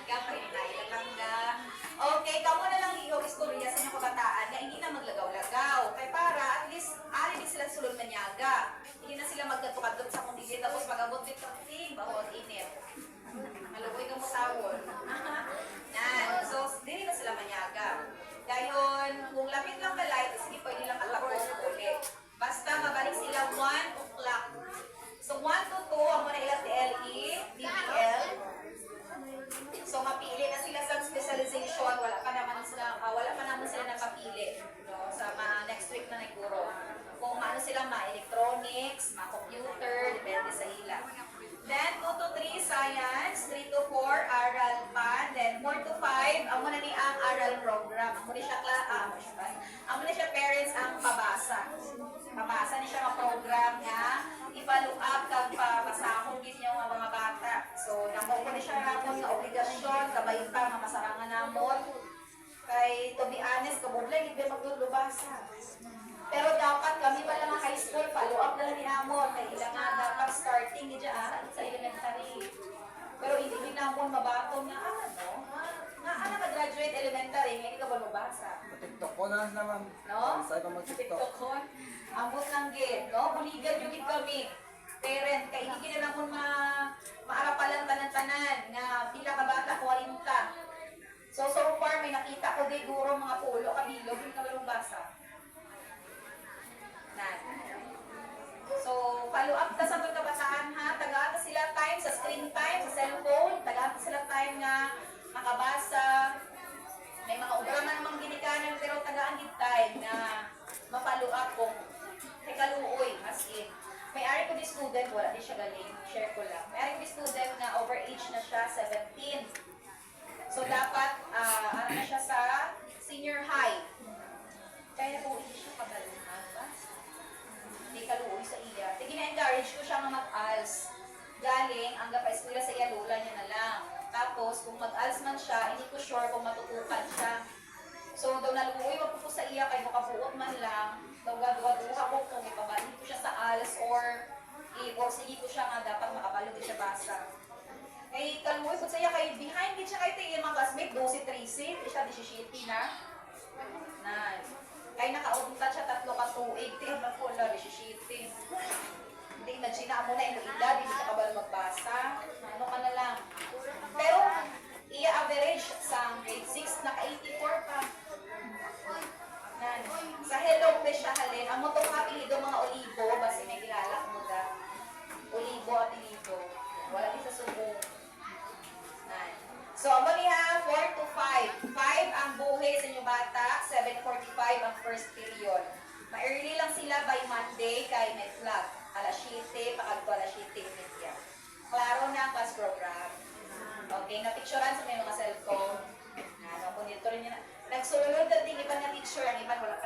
Kapay na ilalangga. Okay, kamo na lang iyo istorya sa inyong kabataan nga hindi na maglagaw-lagaw. Kay para at least ari din sila sulod manyaga. Hindi na sila magkadto-kadto sa kundi tapos magabot din ting bawat init. Maluoy ka mo tawon. Yan. So, dili na sila manyaga. Dayon, kung lapit lang balay, tapos hindi pwede lang katapos ulit. Basta mabalik sila 1 o'clock. So, 1 to 2, ang muna ilang TLE, DPL. So, mapili na sila sa specialization. Wala pa naman sila napapili. No? Sa next week na naguro. Kung ano sila, ma-electronics, ma-computer, depende sa ila. Then, 2 to 3, science. 3 to 4, aral pa. Then, 4 to 5, ang muna ni ang aral program. Ang muna siya parents ang pabasa. Pabasa ni siya program nga i-follow up kag papasahon gid niya mga bata. So, nako ko ni siya namon nga obligasyon kabay pa mapasarangan namon. Kay to be honest, kabublay gid maglulubasa. Pero dapat kami pala mga high school, follow up na lang ni Amon. Kaya ilang nga dapat starting ni dyan sa elementary. Pero hindi din Amon mabato na ano mag-graduate elementary, hindi ka ba mabasa? TikTok ko na naman. No? Sa'yo pa mag-TikTok. TikTok ko. Ambot lang gid, no? Buligan yung gid kami. Parent, kaya hindi ka naman maarapalan tanan-tanan na pila ka bata, 40. So far, may nakita ko di guro mga pulo, kabilog, hindi ka ba basa? So, follow up ka sa mga kabataan ha. Tagaan sila time sa screen time, sa cellphone. Tagaan sila time na makabasa. May mga obra man namang ginikanan pero tagaan din time na ma-follow up kung kaluoy, as in. May ari ko di student, wala di siya galing. Share ko lang. May ari ko di student na overage na siya, 17. So, dapat, ano na siya sa senior high. Kaya po, hindi siya kabaluhan ba? Hindi kaluoy sa iya. Sige na-encourage ko siya nga mag-ALS. Galing, ang gapa-eskwela sa iya, lula niya na lang. Tapos, kung mag-ALS man siya, hindi ko sure kung matutukan siya. So, daw naluoy, wag po sa iya, kay makabuot man lang. Daw gaduha ko kung ipabalik ko siya sa ALS or sige ko siya nga dapat makabalo din siya basa. Kay kaluoy ko sa iya, kay behind din siya kay tingin mga classmate, 12-13, siya 17 na. Kay nakaunta siya 3 ka tuig, tingin na po na 17. Hindi, imagine na mo na yung edad, hindi ka kabalo magbasa. Ano ka na lang. Pero, i-average sa grade 6, naka-84 pa. Sa Hello Fish siya halin, ang motong apelido mga olibo, basi may kilala mo da. Olibo apelido. Wala din sa subong. So, ang ha, 4 to 5. 5 ang buhay sa inyo bata, 7:45 ang first period. Ma-early lang sila by Monday kay may flag. Alas 7, pakagto alas 7:30. Klaro na ang class program. Okay, na-picturean sa may mga cellphone. Ano, kung dito rin yun. Nagsulunod na din iba na teacher, ang iba wala pa